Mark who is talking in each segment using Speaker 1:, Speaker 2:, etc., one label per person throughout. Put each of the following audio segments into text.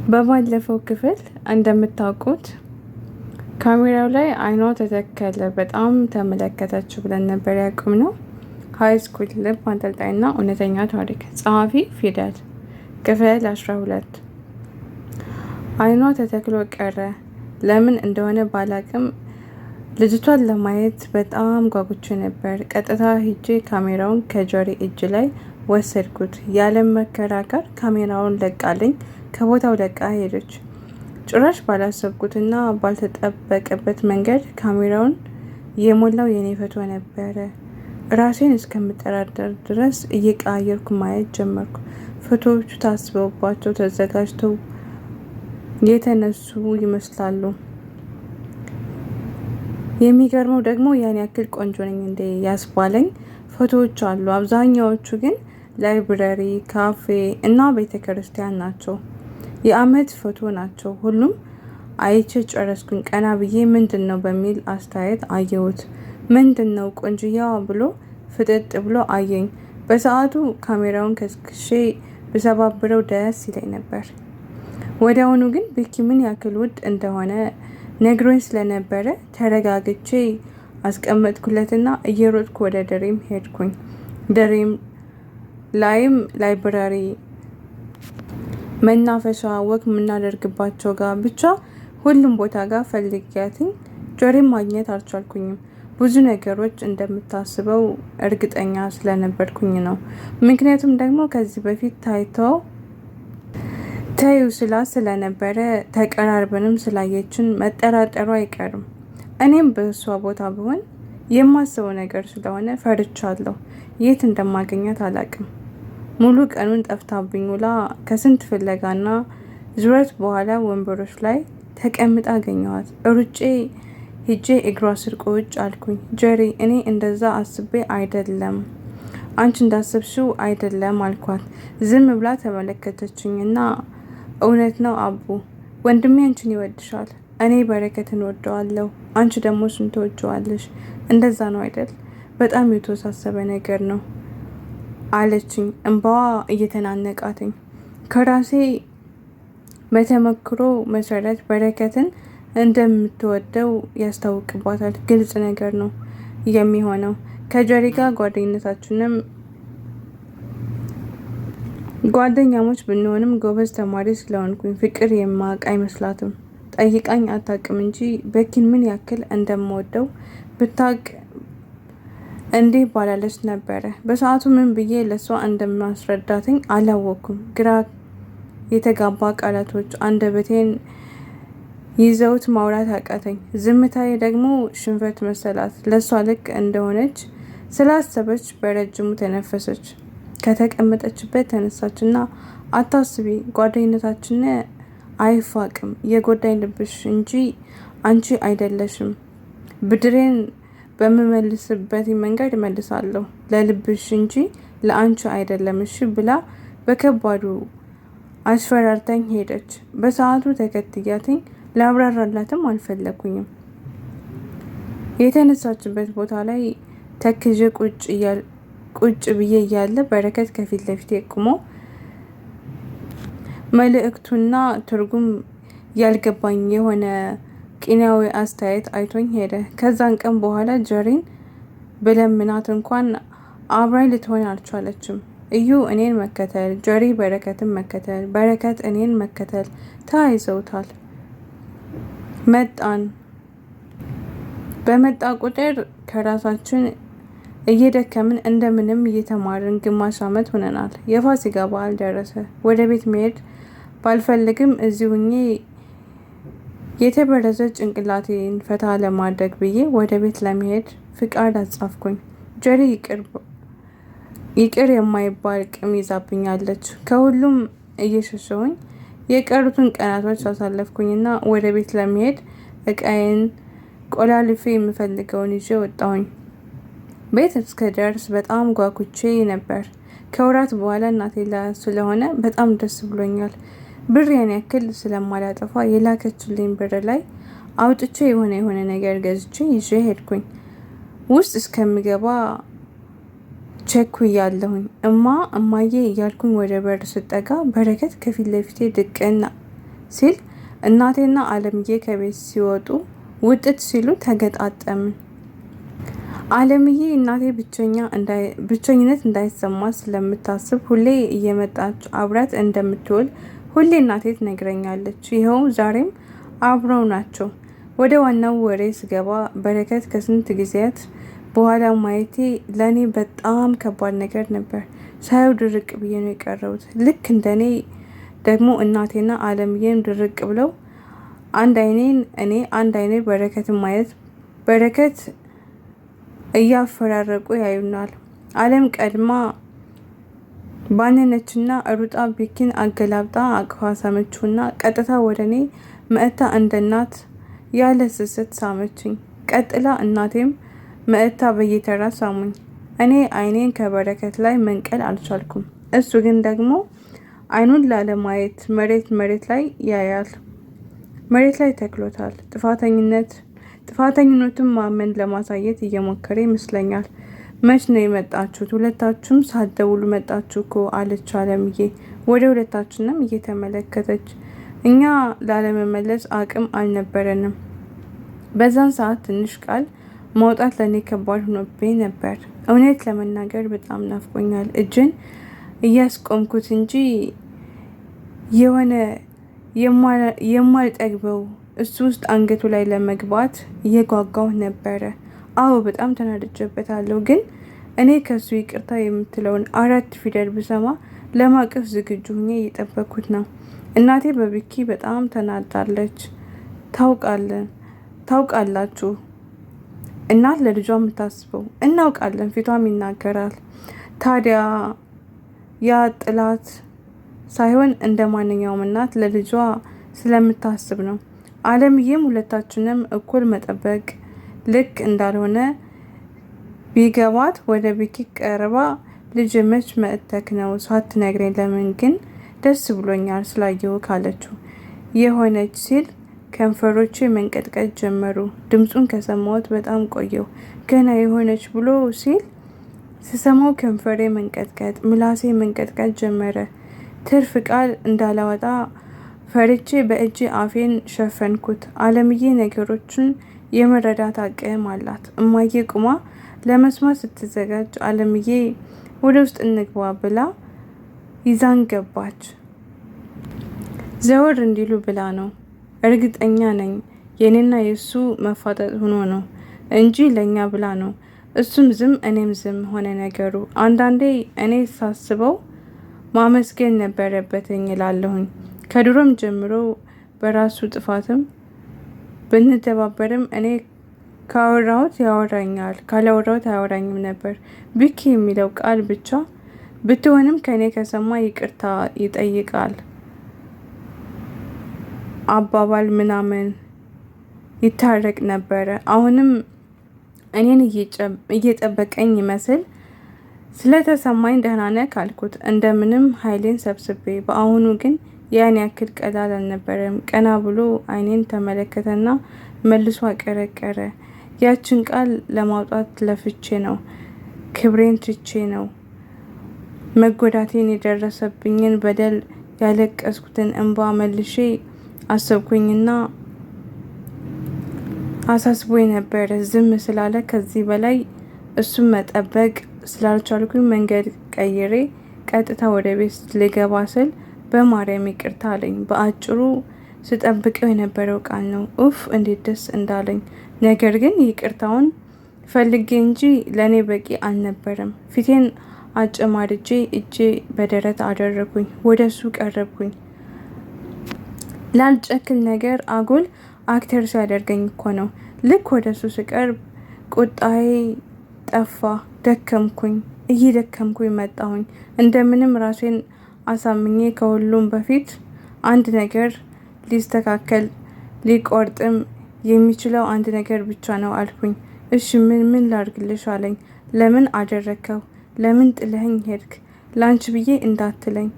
Speaker 1: በባለፈው ክፍል እንደምታውቁት ካሜራው ላይ አይኗ ተተከለ በጣም ተመለከተችው ብለን ነበር ያቆምነው። ሃይ ስኩል ልብ አንጠልጣይና እውነተኛ ታሪክ ጸሐፊ ፊደል ክፍል 12 አይኗ ተተክሎ ቀረ። ለምን እንደሆነ ባላቅም ልጅቷን ለማየት በጣም ጓጉቼ ነበር። ቀጥታ ሂጄ ካሜራውን ከጆሪ እጅ ላይ ወሰድኩት። ያለም መከራከር ካሜራውን ለቃልኝ ከቦታው ለቃ ሄደች። ጭራሽ ባላሰብኩትና ባልተጠበቀበት መንገድ ካሜራውን የሞላው የኔ ፎቶ ነበረ። ራሴን እስከምጠራጠር ድረስ እየቀያየርኩ ማየት ጀመርኩ። ፎቶዎቹ ታስበውባቸው ተዘጋጅተው የተነሱ ይመስላሉ። የሚገርመው ደግሞ ያን ያክል ቆንጆ ነኝ እንዴ ያስባለኝ ፎቶዎች አሉ። አብዛኛዎቹ ግን ላይብረሪ፣ ካፌ እና ቤተክርስቲያን ናቸው። የአመት ፎቶ ናቸው። ሁሉም አይቼ ጨረስኩኝ። ቀና ብዬ ምንድን ነው በሚል አስተያየት አየሁት። ምንድን ነው ቆንጅያዋ ብሎ ፍጥጥ ብሎ አየኝ። በሰዓቱ ካሜራውን ከስክሼ ብሰባብረው ደስ ይለኝ ነበር። ወዲያውኑ ግን ቤኪ ምን ያክል ውድ እንደሆነ ነግሮኝ ስለነበረ ተረጋግቼ አስቀመጥኩለትና እየሮጥኩ ወደ ደሬም ሄድኩኝ። ደሬም ላይም ላይብራሪ፣ መናፈሻ፣ ወክ የምናደርግባቸው ጋር ብቻ ሁሉም ቦታ ጋር ፈልጊያትኝ ጆሪም ማግኘት አልቻልኩኝም። ብዙ ነገሮች እንደምታስበው እርግጠኛ ስለነበርኩኝ ነው። ምክንያቱም ደግሞ ከዚህ በፊት ታይተው ተዩ ስላት ስለነበረ ተቀራርበንም ስላየችን መጠራጠሩ አይቀርም። እኔም በእሷ ቦታ ብሆን የማስበው ነገር ስለሆነ ፈርቻለሁ። የት እንደማገኛት አላቅም። ሙሉ ቀኑን ጠፍታብኝ ውላ ከስንት ፍለጋና ዙረት በኋላ ወንበሮች ላይ ተቀምጣ አገኘኋት። ሩጬ ሂጄ እግሯ ስር ቁጭ አልኩኝ። ጀሪ፣ እኔ እንደዛ አስቤ አይደለም፣ አንቺ እንዳሰብሽው አይደለም አልኳት። ዝም ብላ ተመለከተችኝና እውነት ነው አቡ፣ ወንድሜ አንቺን ይወድሻል። እኔ በረከትን ወደዋለሁ፣ አንቺ ደግሞ እሱን ትወጂዋለሽ። እንደዛ ነው አይደል? በጣም የተወሳሰበ ነገር ነው አለችኝ፣ እንባዋ እየተናነቃትኝ። ከራሴ በተመክሮ መሰረት በረከትን እንደምትወደው ያስታውቅባታል። ግልጽ ነገር ነው የሚሆነው። ከጀሪ ጋር ጓደኛሞች ብንሆንም ጎበዝ ተማሪ ስለሆንኩኝ ፍቅር የማውቅ አይመስላትም። ጠይቃኝ አታውቅም እንጂ በኪን ምን ያክል እንደምወደው ብታውቅ እንዲህ ባላለች ነበረ። በሰዓቱ ምን ብዬ ለሷ እንደማስረዳትኝ አላወኩም። ግራ የተጋባ ቃላቶች አንደበቴን ይዘውት ማውራት አቃተኝ። ዝምታዬ ደግሞ ሽንፈት መሰላት። ለሷ ልክ እንደሆነች ስላሰበች በረጅሙ ተነፈሰች። ከተቀመጠችበት ተነሳችና አታስቢ፣ ጓደኝነታችን አይፋቅም። የጎዳኝ ልብሽ እንጂ አንቺ አይደለሽም። ብድሬን በምመልስበት መንገድ መልሳለሁ፣ ለልብሽ እንጂ ለአንቺ አይደለም እሺ ብላ በከባዱ አስፈራርታኝ ሄደች። በሰዓቱ ተከትያትኝ ላብራራላትም አልፈለኩኝም። የተነሳችበት ቦታ ላይ ተክዤ ቁጭ ብዬ እያለ በረከት ከፊት ለፊቴ ቆሞ መልእክቱና ትርጉም ያልገባኝ የሆነ ቂናዊ አስተያየት አይቶኝ ሄደ። ከዛን ቀን በኋላ ጀሪን ብለምናት እንኳን አብራኝ ልትሆን አልቻለችም። እዩ እኔን መከተል፣ ጀሪ በረከትን መከተል፣ በረከት እኔን መከተል ተያይዘውታል። መጣን። በመጣ ቁጥር ከራሳችን እየደከምን እንደምንም እየተማርን ግማሽ ዓመት ሆነናል። የፋሲካ በዓል ደረሰ። ወደ ቤት መሄድ ባልፈልግም እዚሁ ሁኜ የተበረዘ ጭንቅላቴን ፈታ ለማድረግ ብዬ ወደ ቤት ለመሄድ ፍቃድ አጻፍኩኝ። ጀሪ ይቅር የማይባል ቂም ይዛብኛለች። ከሁሉም እየሸሸሁኝ የቀሩትን ቀናቶች አሳለፍኩኝና ወደ ቤት ለመሄድ እቃዬን ቆላልፌ የምፈልገውን ይዤ ወጣሁኝ። ቤት እስከደርስ በጣም ጓጉቼ ነበር። ከወራት በኋላ እናቴ ስለሆነ በጣም ደስ ብሎኛል። ብር ያን ያክል ስለማላጠፋ የላከችልኝ ብር ላይ አውጥቼ የሆነ ነገር ገዝቼ ይዤ ሄድኩኝ። ውስጥ እስከምገባ ቸኩያለሁኝ። እማዬ እያልኩኝ ወደ በር ስጠጋ በረከት ከፊት ለፊቴ ሲል እናቴና አለምዬ ከቤት ሲወጡ ውጥት ሲሉ ተገጣጠምን። አለምዬ እናቴ ብቸኝነት እንዳይሰማት ስለምታስብ ሁሌ እየመጣች አብራት እንደምትውል ሁሌ እናቴ ትነግረኛለች። ይኸው ዛሬም አብረው ናቸው። ወደ ዋናው ወሬ ስገባ በረከት ከስንት ጊዜያት በኋላ ማየቴ ለእኔ በጣም ከባድ ነገር ነበር። ሳየው ድርቅ ብዬ ነው የቀረቡት። ልክ እንደኔ ደግሞ እናቴና አለምዬም ድርቅ ብለው አንድ አይኔን እኔ አንድ አይኔ በረከትን ማየት በረከት እያፈራረቁ ያዩናል። አለም ቀድማ ባነነችና ሩጣ ቢኪን አገላብጣ አቅፋ ሳመችውና ቀጥታ ወደ እኔ መእታ እንደ እናት ያለ ስስት ሳመችኝ። ቀጥላ እናቴም መእታ በየተራ ሳሙኝ። እኔ አይኔን ከበረከት ላይ መንቀል አልቻልኩም። እሱ ግን ደግሞ አይኑን ላለማየት መሬት ላይ ያያል። መሬት ላይ ተክሎታል። ጥፋተኝነቱን ማመን ለማሳየት እየሞከረ ይመስለኛል። መች ነው የመጣችሁት? ሁለታችሁም ሳትደውሉ መጣችሁ እኮ አለች አለምዬ ወደ ሁለታችንም እየተመለከተች። እኛ ላለመመለስ አቅም አልነበረንም። በዛን ሰዓት ትንሽ ቃል ማውጣት ለእኔ ከባድ ሆኖብኝ ነበር። እውነት ለመናገር በጣም ናፍቆኛል። እጅን እያስቆምኩት እንጂ የሆነ የማልጠግበው እሱ ውስጥ አንገቱ ላይ ለመግባት እየጓጓሁ ነበረ። አዎ በጣም ተናድጄበታለሁ። ግን እኔ ከሱ ይቅርታ የምትለውን 4 ፊደል ብሰማ ለማቀፍ ዝግጁ ሆኜ እየጠበኩት ነው። እናቴ በቢኪ በጣም ተናዳለች። ታውቃላችሁ እናት ለልጇ የምታስበው እናውቃለን፣ ፊቷም ይናገራል። ታዲያ ያ ጥላት ሳይሆን እንደ ማንኛውም እናት ለልጇ ስለምታስብ ነው። አለምዬም ሁለታችንም እኩል መጠበቅ ልክ እንዳልሆነ ቢገባት ወደ ቢኪ ቀርባ ልጅ መች መጥተክ ነው ሳትነግረኝ ለምን ግን ደስ ብሎኛል ስላየው ካለችው የሆነች ሲል ከንፈሮቼ መንቀጥቀጥ ጀመሩ። ድምፁን ከሰማሁት በጣም ቆየው። ገና የሆነች ብሎ ሲል ስሰማው ከንፈሬ መንቀጥቀጥ፣ ምላሴ መንቀጥቀጥ ጀመረ። ትርፍ ቃል እንዳላወጣ ፈርቼ በእጄ አፌን ሸፈንኩት። አለምዬ ነገሮችን የመረዳት አቅም አላት። እማዬ ቁማ ለመስማት ስትዘጋጅ አለምዬ ወደ ውስጥ እንግባ ብላ ይዛን ገባች። ዘወር እንዲሉ ብላ ነው። እርግጠኛ ነኝ የኔና የሱ መፋጠጥ ሆኖ ነው እንጂ ለኛ ብላ ነው። እሱም ዝም እኔም ዝም ሆነ ነገሩ። አንዳንዴ እኔ ሳስበው ማመስገን ነበረበትኝ እላለሁኝ። ከድሮም ጀምሮ በራሱ ጥፋትም ብንተባበርም እኔ ካወራሁት ያወራኛል፣ ካላወራሁት አያወራኝም ነበር። ቢኪ የሚለው ቃል ብቻ ብትሆንም ከኔ ከሰማ ይቅርታ ይጠይቃል አባባል ምናምን ይታረቅ ነበረ። አሁንም እኔን እየጠበቀኝ ይመስል ስለተሰማኝ ደህና ነህ ካልኩት እንደምንም ኃይሌን ሰብስቤ፣ በአሁኑ ግን ያን ያክል ቀላል አልነበረም። ቀና ብሎ አይኔን ተመለከተና መልሶ አቀረቀረ። ያችን ቃል ለማውጣት ለፍቼ ነው፣ ክብሬን ትቼ ነው፣ መጎዳቴን የደረሰብኝን በደል ያለቀስኩትን እንባ መልሼ አሰብኩኝና አሳስቦ ነበረ። ዝም ስላለ ከዚህ በላይ እሱን መጠበቅ ስላልቻልኩኝ መንገድ ቀይሬ ቀጥታ ወደ ቤት ልገባ ስል በማርያም ይቅርታ አለኝ። በአጭሩ ስጠብቀው የነበረው ቃል ነው። ኡፍ እንዴት ደስ እንዳለኝ። ነገር ግን ይቅርታውን ፈልጌ እንጂ ለእኔ በቂ አልነበረም። ፊቴን አጨማድጄ እጄ በደረት አደረኩኝ። ወደ እሱ ቀረብኩኝ። ላልጨክል ነገር አጉል አክተር ሲያደርገኝ እኮ ነው። ልክ ወደ እሱ ስቀርብ ቁጣዬ ጠፋ። እየደከምኩኝ መጣሁኝ። እንደምንም ራሴን አሳምኜ ከሁሉም በፊት አንድ ነገር ሊስተካከል ሊቆርጥም የሚችለው አንድ ነገር ብቻ ነው አልኩኝ። እሺ ምን ላድርግልሽ አለኝ። ለምን አደረከው? ለምን ጥለኸኝ ሄድክ? ላንቺ ብዬ እንዳትለኝ፣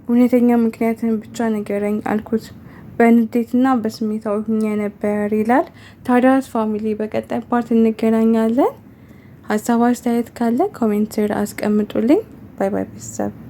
Speaker 1: እውነተኛ ምክንያትን ብቻ ንገረኝ አልኩት። በንዴትና በስሜታዊ ሁኜ ነበር ይላል ታዲያስ ፋሚሊ። በቀጣይ ፓርት እንገናኛለን። ሀሳብ አስተያየት ካለ ኮሜንት ስር አስቀምጡልኝ። ባይ ባይ ቤተሰብ።